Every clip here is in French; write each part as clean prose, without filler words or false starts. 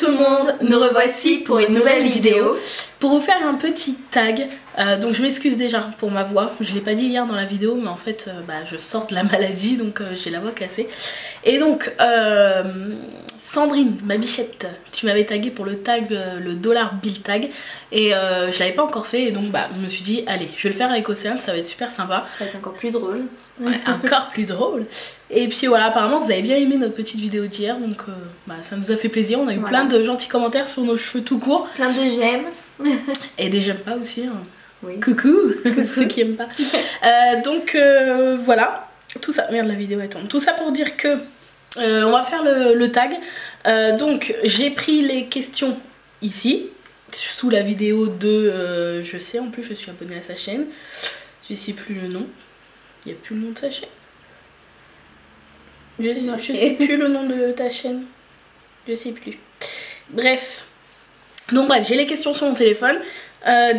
tout le monde, nous revoici pour une nouvelle vidéo pour vous faire un petit tag. Donc je m'excuse déjà pour ma voix, je l'ai pas dit hier dans la vidéo mais en fait je sors de la maladie donc j'ai la voix cassée. Et donc Sandrine, ma bichette, tu m'avais tagué pour le tag, le dollar bill tag et je l'avais pas encore fait et donc je me suis dit allez je vais le faire avec Océane, ça va être super sympa. Ça va être encore plus drôle. Ouais, encore plus drôle. Et puis voilà, apparemment vous avez bien aimé notre petite vidéo d'hier donc ça nous a fait plaisir, on a eu plein de gentils commentaires sur nos cheveux tout court. Plein de j'aime. Et des j'aime pas aussi hein. Oui. Coucou, ceux qui aiment pas. Donc voilà, tout ça, merde la vidéo elle tombe. Tout ça pour dire que on va faire le tag. Donc j'ai pris les questions ici, sous la vidéo de... je sais, en plus je suis abonnée à sa chaîne. Je sais plus le nom. Il n'y a plus le nom de ta chaîne. Je sais plus le nom de ta chaîne. Je sais plus. Bref. Donc bref, j'ai les questions sur mon téléphone.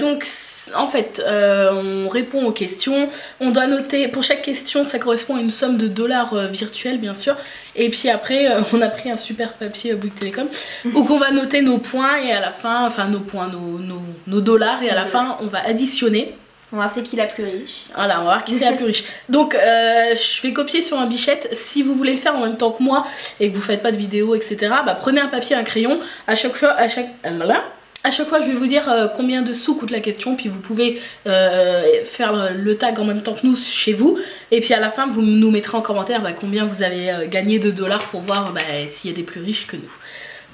Donc en fait, on répond aux questions. On doit noter, pour chaque question, ça correspond à une somme de dollars virtuels, bien sûr. Et puis après, on a pris un super papier Bouygues Télécom où on va noter nos points et à la fin, enfin nos points, nos dollars. Et à la fin, on va additionner. On va voir c'est qui la plus riche. Voilà, on va voir qui c'est la plus riche. Donc, je vais copier sur ma bichette. Si vous voulez le faire en même temps que moi et que vous faites pas de vidéo, etc., prenez un papier, un crayon. À chaque fois, je vais vous dire combien de sous coûte la question. Puis vous pouvez faire le tag en même temps que nous chez vous. Et puis à la fin, vous nous mettrez en commentaire combien vous avez gagné de dollars pour voir s'il y a des plus riches que nous.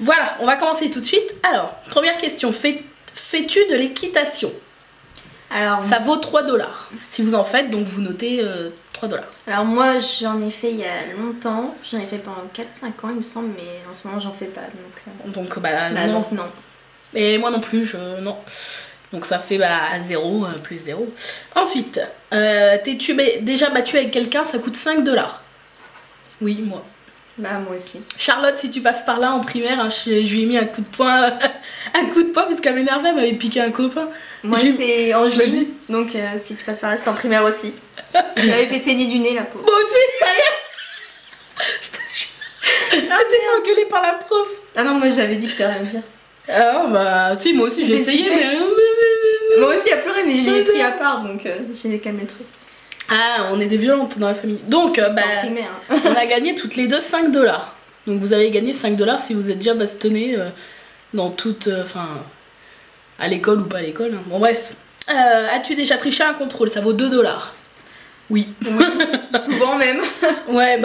Voilà, on va commencer tout de suite. Alors, première question. Fais-tu de l'équitation ? Alors, ça vaut 3 dollars si vous en faites, donc vous notez 3 dollars. Alors moi j'en ai fait il y a longtemps, j'en ai fait pendant 4-5 ans il me semble, mais en ce moment j'en fais pas. Donc non. Et moi non plus, non. Donc ça fait 0 plus 0. Ensuite, t'es-tu déjà battu avec quelqu'un, ça coûte 5 dollars. Oui, moi. Moi aussi. Charlotte, si tu passes par là en primaire, hein, je lui ai mis un coup de poing, parce qu'elle m'énervait, elle m'avait piqué un copain. Moi c'est Angéline, donc si tu passes par là, c'est en primaire aussi. Je l'avais fait saigner du nez la peau. Moi aussi. Je te jure. T'es fait engueuler par la prof. Ah non, moi j'avais dit que t'allais rien dire. Ah si, moi aussi j'ai essayé, mais... Moi aussi elle pleurait, mais j'ai écrit à part, donc j'ai calmé le truc. Ah, on est des violentes dans la famille. Donc, on a gagné toutes les deux 5 dollars. Donc, vous avez gagné 5 dollars si vous êtes déjà bastonné dans toute. À l'école ou pas à l'école. Hein. Bon, bref. As-tu déjà triché un contrôle? Ça vaut 2 dollars. Oui. Souvent même. Ouais,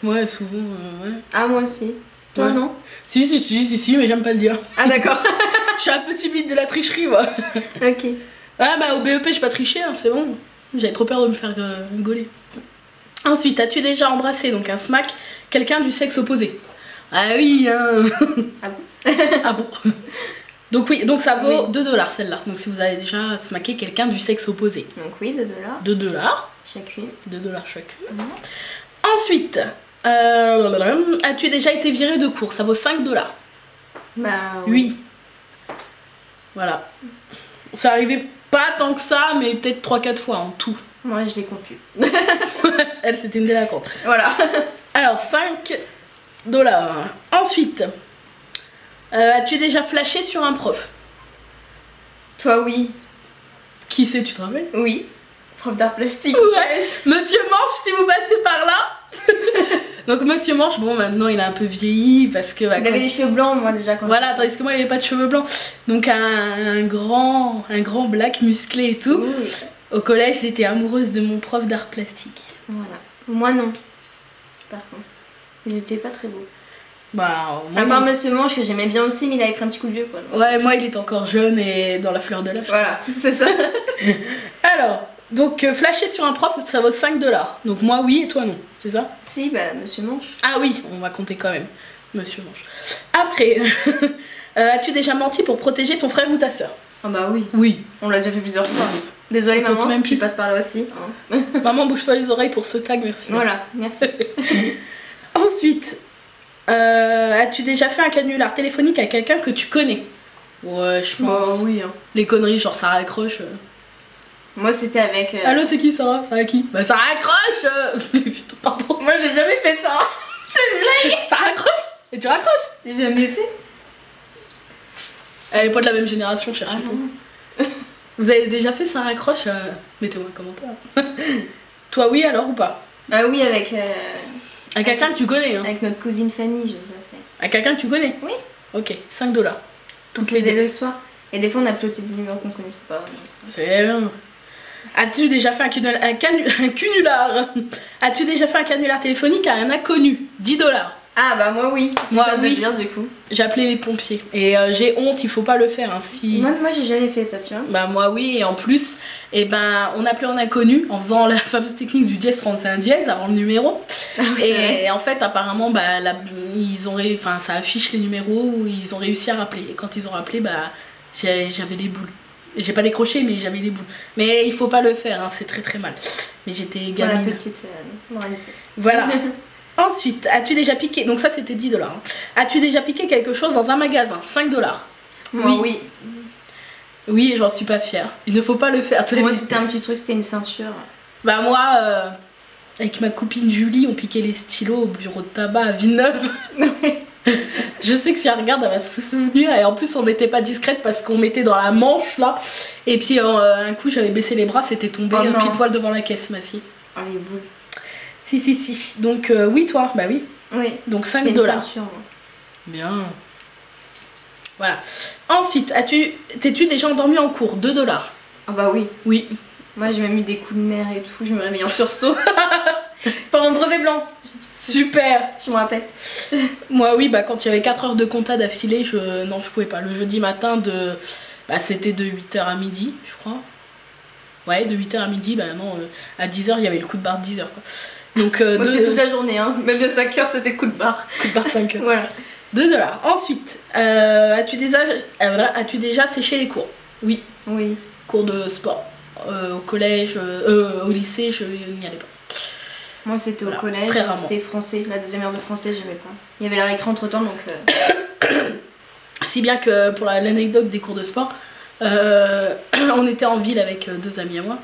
ouais, souvent. Ouais. Ah, moi aussi. Toi, non? Si, mais j'aime pas le dire. Ah, d'accord. Je suis un peu timide de la tricherie, moi. Ok. Ah, au BEP, j'ai pas triché, hein, c'est bon. J'avais trop peur de me faire rigoler. Ensuite, as-tu déjà embrassé, donc un smack, quelqu'un du sexe opposé? Ah oui, hein. Ah bon? Ah bon. Donc oui, donc ça vaut 2 dollars celle-là. Donc si vous avez déjà smacké quelqu'un du sexe opposé. Donc oui, 2 dollars. 2 dollars. Chacune. 2 dollars chacune. Ensuite, as-tu déjà été viré de cours? Ça vaut 5 dollars. Oui. Voilà. Ça arrivait pas tant que ça, mais peut-être 3-4 fois en tout. Moi, je l'ai compris. Elle, c'était une délinquante. Voilà. Alors, 5 dollars. Ensuite, as-tu déjà flashé sur un prof? Toi, oui. Qui c'est, tu te rappelles? Oui. Prof d'art plastique. Ouais. Monsieur Manche, si vous passez par là. Donc Monsieur Manche, bon maintenant il a un peu vieilli parce que... il avait les cheveux blancs moi déjà quand voilà, tandis que moi il avait pas de cheveux blancs. Donc un grand black musclé et tout. Oui. Au collège j'étais amoureuse de mon prof d'art plastique. Voilà. Moi non. Par contre. Ils étaient pas très beaux. Moi, à part Monsieur Manche que j'aimais bien aussi mais il avait pris un petit coup de vieux quoi. Ouais, moi il était encore jeune et dans la fleur de l'âge. Voilà, c'est ça. Alors... Donc flasher sur un prof ça vaut 5 dollars. Donc moi oui et toi non, c'est ça? Si, Monsieur Manche. Ah oui, on va compter quand même. Monsieur Manche. Après, as-tu déjà menti pour protéger ton frère ou ta soeur? Ah oui. Oui. On l'a déjà fait plusieurs fois. Désolée maman si tu passes par là aussi. Hein. Maman, bouge-toi les oreilles pour ce tag, merci. Voilà, merci. Ensuite, as-tu déjà fait un canular téléphonique à quelqu'un que tu connais? Ouais, je pense. Oui. Hein. Les conneries genre ça raccroche. Moi c'était avec... Allô, c'est qui Sarah? Ça va qui? Ça raccroche. Pardon. Moi j'ai jamais fait ça. C'est une blague. Ça raccroche. Et tu raccroches? J'ai jamais fait. Elle est pas de la même génération, cherchez pas. Vous avez déjà fait ça raccroche mettez-moi un commentaire. Toi, oui, alors ou pas? Oui, avec. À quelqu'un que tu connais, hein. Avec notre cousine Fanny, j'ai déjà fait. À quelqu'un que tu connais? Oui. Ok, 5 $. On faisait le soir. Et des fois, on appelait aussi des numéros qu'on connaissait pas. C'est bien. As-tu déjà fait un canular? As-tu déjà fait un canular téléphonique à un inconnu? 10 $. Ah bah moi oui. Moi oui. Dire, du coup. J'ai appelé les pompiers. Et j'ai honte, il faut pas le faire. Hein, si... Moi j'ai jamais fait ça, tu vois. Bah moi oui, et en plus, on appelait en inconnu en faisant la fameuse technique du dièse 31 dièse avant le numéro. Ah oui, et en fait apparemment ça affiche les numéros où ils ont réussi à rappeler. Et quand ils ont rappelé, j'avais les boules. J'ai pas décroché, mais j'avais les boules. Mais il faut pas le faire, hein, c'est très très mal. Mais j'étais gamine. Voilà, petite moralité. Voilà. Ensuite, as-tu déjà piqué... Donc ça, c'était 10 $. Hein. As-tu déjà piqué quelque chose dans un magasin? 5 $. Moi, oui. Oui, j'en suis pas fière. Il ne faut pas le faire. Moi, c'était un petit truc, c'était une ceinture. Bah moi, avec ma copine Julie, on piquait les stylos au bureau de tabac à Villeneuve. Je sais que si elle regarde, elle va se souvenir. Et en plus, on n'était pas discrète parce qu'on mettait dans la manche, là. Et puis, un coup, j'avais baissé les bras, c'était tombé pile poil devant la caisse, Massi. Oh, les boules. Si. Donc, oui, toi? Bah oui. Oui. Donc, 5 $. Ceinture, bien. Voilà. Ensuite, t'es-tu déjà endormi en cours? 2 $. Ah bah oui. Oui. Moi, j'ai même eu des coups de nerfs et tout. Je me réveillais en sursaut. Pendant le brevet blanc. Super. Je me rappelle. Moi, oui, quand il y avait 4 heures de compta d'affilée, non, je pouvais pas. Le jeudi matin, c'était de 8h à midi, je crois. Ouais, de 8h à midi, non, à 10h, il y avait le coup de barre de 10h, quoi. Donc, moi, c'était toute la journée, hein. Même à 5h, c'était le coup de barre. Coup de barre de 5h. Voilà. 2 $. Ensuite, as-tu déjà séché les cours? Oui. Oui. Cours de sport. Au collège, au lycée, je n'y allais pas. Moi, c'était au collège, c'était français. La deuxième heure de français, j'aimais pas. Il y avait la récré entre temps, donc. Si bien que pour l'anecdote des cours de sport, on était en ville avec 2 amis à moi.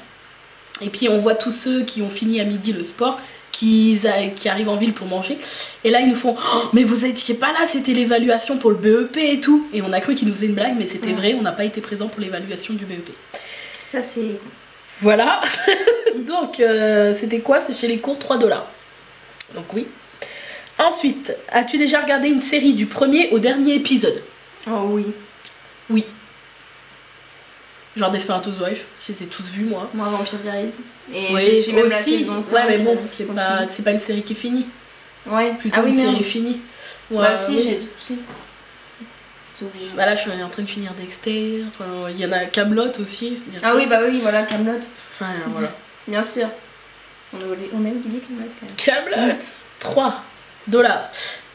Et puis on voit tous ceux qui ont fini à midi le sport, qui arrivent en ville pour manger. Et là, ils nous font oh, mais vous étiez pas là, c'était l'évaluation pour le BEP et tout. Et on a cru qu'ils nous faisaient une blague, mais c'était vrai, on n'a pas été présent pour l'évaluation du BEP. Ça, c'est. Voilà. Donc, c'était quoi? C'est chez les cours 3 $. Donc, oui. Ensuite, as-tu déjà regardé une série du premier au dernier épisode? Oh oui. Oui. Genre Desperate Wife, je les ai tous vus, moi. Moi, Vampire Diaries. Et oui, je suis même aussi. la saison 5. Ouais, mais bon, c'est pas une série qui est finie. Ouais. Plutôt une série finie. Ouais, bah si, j'ai tout aussi. C'est obligé. Bah là, je suis en train de finir Dexter. Il y en a Camelot aussi. Bien sûr. Ah oui, bah oui, voilà, Camelot. Enfin, voilà. Bien sûr. On a oublié Camelot quand même. Camelot 3 $.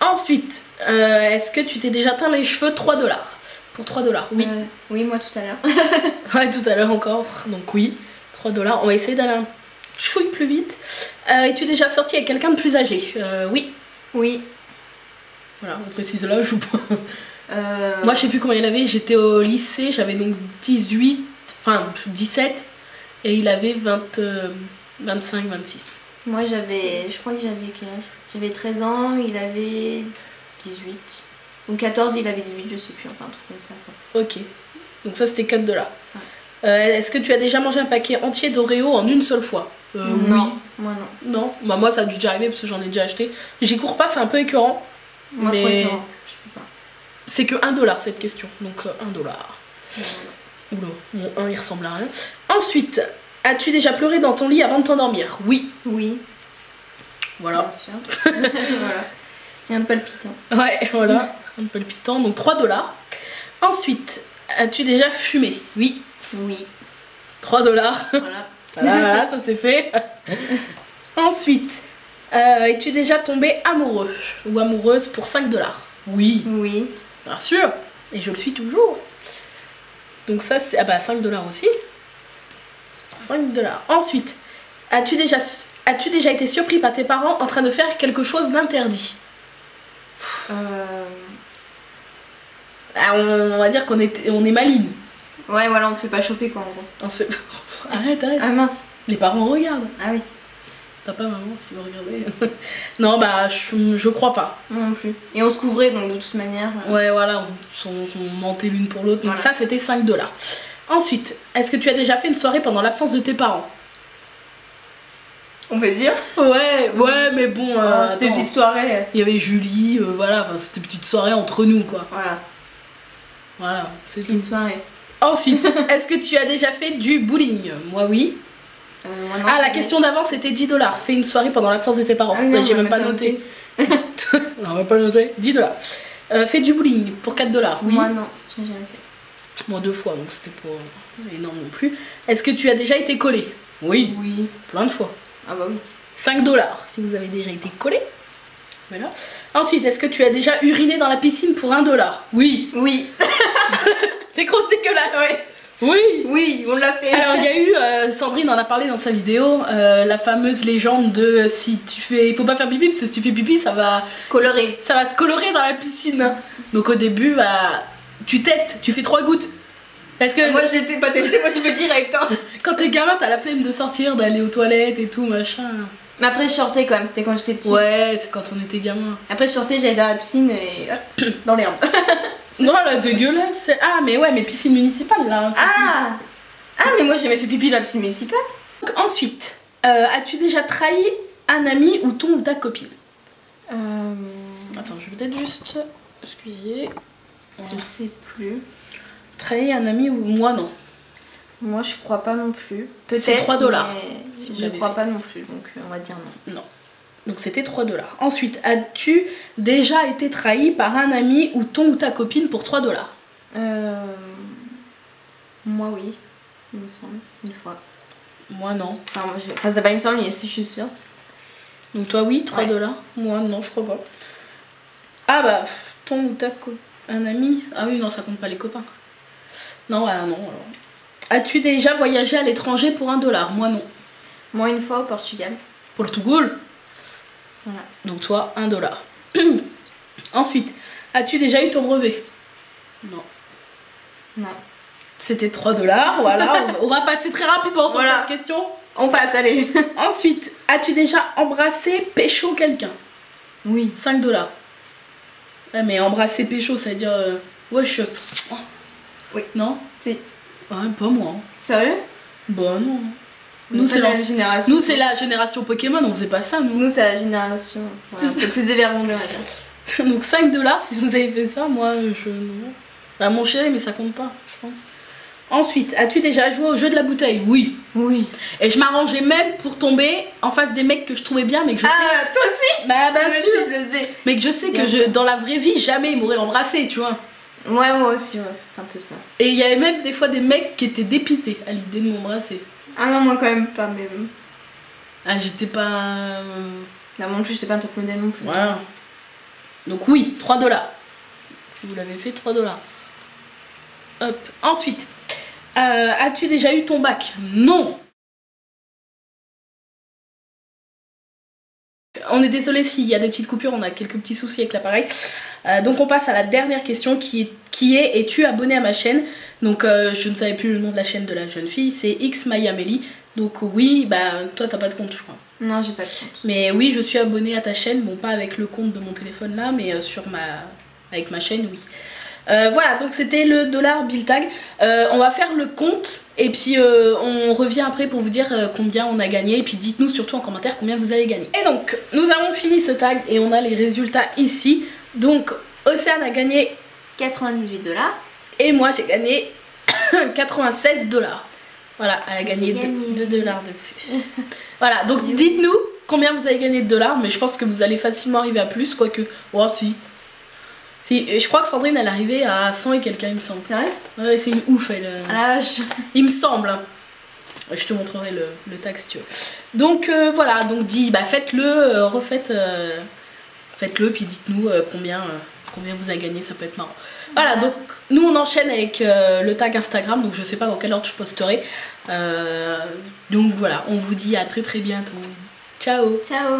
Ensuite, est-ce que tu t'es déjà teint les cheveux? 3 $. Pour 3 $, oui. Oui, moi tout à l'heure. Ouais, tout à l'heure encore. Donc oui, 3 $. On va essayer d'aller un chouille plus vite. Es-tu déjà sorti avec quelqu'un de plus âgé? Oui. Oui. Voilà, on précise l'âge ou pas? Moi, je sais plus combien il avait. J'étais au lycée, j'avais donc 17, et il avait 25, 26. Moi, je crois que j'avais quel âge? J'avais 13 ans, il avait 18. Ou 14, il avait 18, je sais plus, enfin un truc comme ça. Quoi. Ok, donc ça c'était 4 $. Ouais. Est-ce que tu as déjà mangé un paquet entier d'Oreo en une seule fois? Non. Oui. Moi non. Non, bah moi ça a dû déjà arriver parce que j'en ai déjà acheté. J'y cours pas, c'est un peu écœurant. Moi mais trop écœurant, je peux pas. C'est que 1 $ cette question, donc 1 $. Oula, mon 1 il ressemble à rien. Ensuite, as-tu déjà pleuré dans ton lit avant de t'endormir? Oui. Oui. Voilà. Bien sûr. Voilà. Rien de palpitant. Ouais, voilà. Un palpitant, donc 3 $. Ensuite, as-tu déjà fumé? Oui. Oui. 3 $. Voilà. Voilà, ça c'est fait. Ensuite, es-tu déjà tombé amoureux ou amoureuse pour 5 $? Oui. Oui. Bien sûr. Et je le suis toujours. Donc ça c'est... Ah bah 5 $ aussi. 5 $. Ensuite, as-tu déjà été surpris par tes parents en train de faire quelque chose d'interdit? On va dire qu'on est maligne. Ouais, voilà, on se fait pas choper quoi en gros. On se fait... Arrête. Ah mince. Les parents regardent. Ah oui. Papa, maman, si vous regardez. Non, bah, je crois pas. Moi non plus. Et on se couvrait, donc de toute manière. Ouais, voilà, on mentait l'une pour l'autre. Donc Voilà. ça, c'était 5 $. Ensuite, est-ce que tu as déjà fait une soirée pendant l'absence de tes parents? On peut dire. Ouais, mais bon. C'était une attends. petite soirée. Il y avait Julie, voilà, enfin, c'était une petite soirée entre nous, quoi. Voilà, Voilà, c'est tout. petite soirée. Ensuite, est-ce que tu as déjà fait du bowling? Moi, oui. Moi, non, Ah, la jamais. question d'avant, c'était 10 $. Fais une soirée pendant l'absence de tes parents. Ah, non, Bah, j'ai on même va pas même pas noté. Non, on va pas noter. 10 $. Fais du bowling pour 4 $. Oui. Moi non, j'ai jamais fait. Moi, 2 fois, donc c'était pas énorme non plus. Est-ce que tu as déjà été collé? Oui. Oui. Plein de fois. Ah bah oui. 5 $, si vous avez déjà été collé. Voilà. Ensuite, est-ce que tu as déjà uriné dans la piscine pour 1 $? Oui. Oui. T'es grosse dégueulasse. Ouais. Oui. Oui, on l'a fait. Alors, il y a eu, Sandrine en a parlé dans sa vidéo, la fameuse légende de si tu fais. Il faut pas faire pipi, parce que si tu fais pipi, ça va Coloré. se colorer dans la piscine. Donc, au début, bah, tu testes, tu fais 3 gouttes. Parce que Moi j'étais pas testée, moi j'ai fait direct. Hein. quand t'es gamin, t'as la flemme de sortir, d'aller aux toilettes et tout, machin. Mais après je sortais quand même, c'était quand j'étais petite. Ouais, c'est quand on était gamin. Après je sortais, j'allais dans la piscine et hop, dans l'herbe. Non, la dégueulasse. Ah, mais ouais, mais piscine municipale là. Ah mais moi j'ai jamais fait pipi dans la piscine municipale. Donc, ensuite, as-tu déjà trahi un ami ou ton ou ta copine? Attends, je vais peut-être juste. Excusez. Je sais plus. Trahi un ami ou moi non. Moi je crois pas non plus. Peut-être. C'est 3 $. mais si vous je l'avez crois fait. pas non plus, donc on va dire non. Non. Donc c'était 3 $. Ensuite, as-tu déjà été trahi par un ami ou ton ou ta copine pour 3 $? Moi oui, il me semble, une fois. Moi non. Enfin ça va, il me semble, mais si je suis sûre. Donc toi oui, 3 Ouais. $. Moi non, je crois pas. Ah bah, ton ou ta copine. Un ami? Ah oui, non, ça compte pas les copains. Non, ah non. Alors. As-tu déjà voyagé à l'étranger pour 1 $? Moi non. Moi une fois au Portugal. Portugal? Voilà. Donc toi, 1 $. Ensuite, as-tu déjà eu ton brevet? Non. Non. C'était 3 $. Voilà, on va passer très rapidement sur Voilà. cette question. On passe, allez. Ensuite, as-tu déjà embrassé, pécho quelqu'un? Oui. 5 $. Ouais, mais embrasser pécho, ça veut dire wesh. Oui. Non? Si. Ouais, pas moi. Sérieux? Bah non. Nous c'est la génération. Nous, c'est la génération Pokémon, on faisait pas ça, nous. Nous c'est la génération. Voilà, c'est plus dévergondé, on va dire. Donc 5 $, si vous avez fait ça, moi, je... Non. Bah mon chéri, mais ça compte pas, je pense. Ensuite, as-tu déjà joué au jeu de la bouteille? Oui. Oui. Et je m'arrangeais même pour tomber en face des mecs que je trouvais bien, mais que je sais... Ah, toi aussi? Bah, bien Moi sûr. aussi, je le sais. Mais que je sais Bien que sûr. dans la vraie vie, jamais ils m'auraient embrassé, tu vois. Ouais, moi aussi, ouais, c'est un peu ça. Et il y avait même des fois des mecs qui étaient dépités à l'idée de m'embrasser. Ah non, moi quand même pas, mais. Ah, j'étais pas... Là, moi non plus, j'étais pas un top modèle non plus. Voilà. Donc oui, 3 $. Si vous l'avez fait, 3 $. Hop. Ensuite, as-tu déjà eu ton bac? Non. On est désolé s'il y a des petites coupures, on a quelques petits soucis avec l'appareil. Donc on passe à la dernière question qui est es-tu abonné à ma chaîne? Donc je ne savais plus le nom de la chaîne de la jeune fille, c'est XMayaMeli. Donc oui, bah toi t'as pas de compte je crois. Non, j'ai pas de compte. Mais oui, je suis abonnée à ta chaîne, bon pas avec le compte de mon téléphone là, mais avec ma chaîne, oui. Voilà, donc c'était le dollar Bill Tag. On va faire le compte et puis on revient après pour vous dire combien on a gagné. Et puis dites-nous surtout en commentaire combien vous avez gagné. Et donc, nous avons fini ce tag et on a les résultats ici. Donc, Océane a gagné 98 $. et moi j'ai gagné 96 $. Voilà, elle a gagné J'ai gagné. 2 $ de plus. Voilà, donc dites-nous combien vous avez gagné de dollars, mais je pense que vous allez facilement arriver à plus, quoique... Oh si. Si, je crois que Sandrine elle est arrivée à 100 et quelqu'un il me semble. C'est vrai? Ouais, c'est une ouf elle. Ah la vache. Il me semble. Hein. Je te montrerai le tag si tu veux. Donc voilà, donc faites-le, faites-le, puis dites-nous combien vous avez gagné, ça peut être marrant. Voilà, donc nous on enchaîne avec le tag Instagram, donc je sais pas dans quelle ordre je posterai. Donc voilà, on vous dit à très très bientôt. Ciao. Ciao.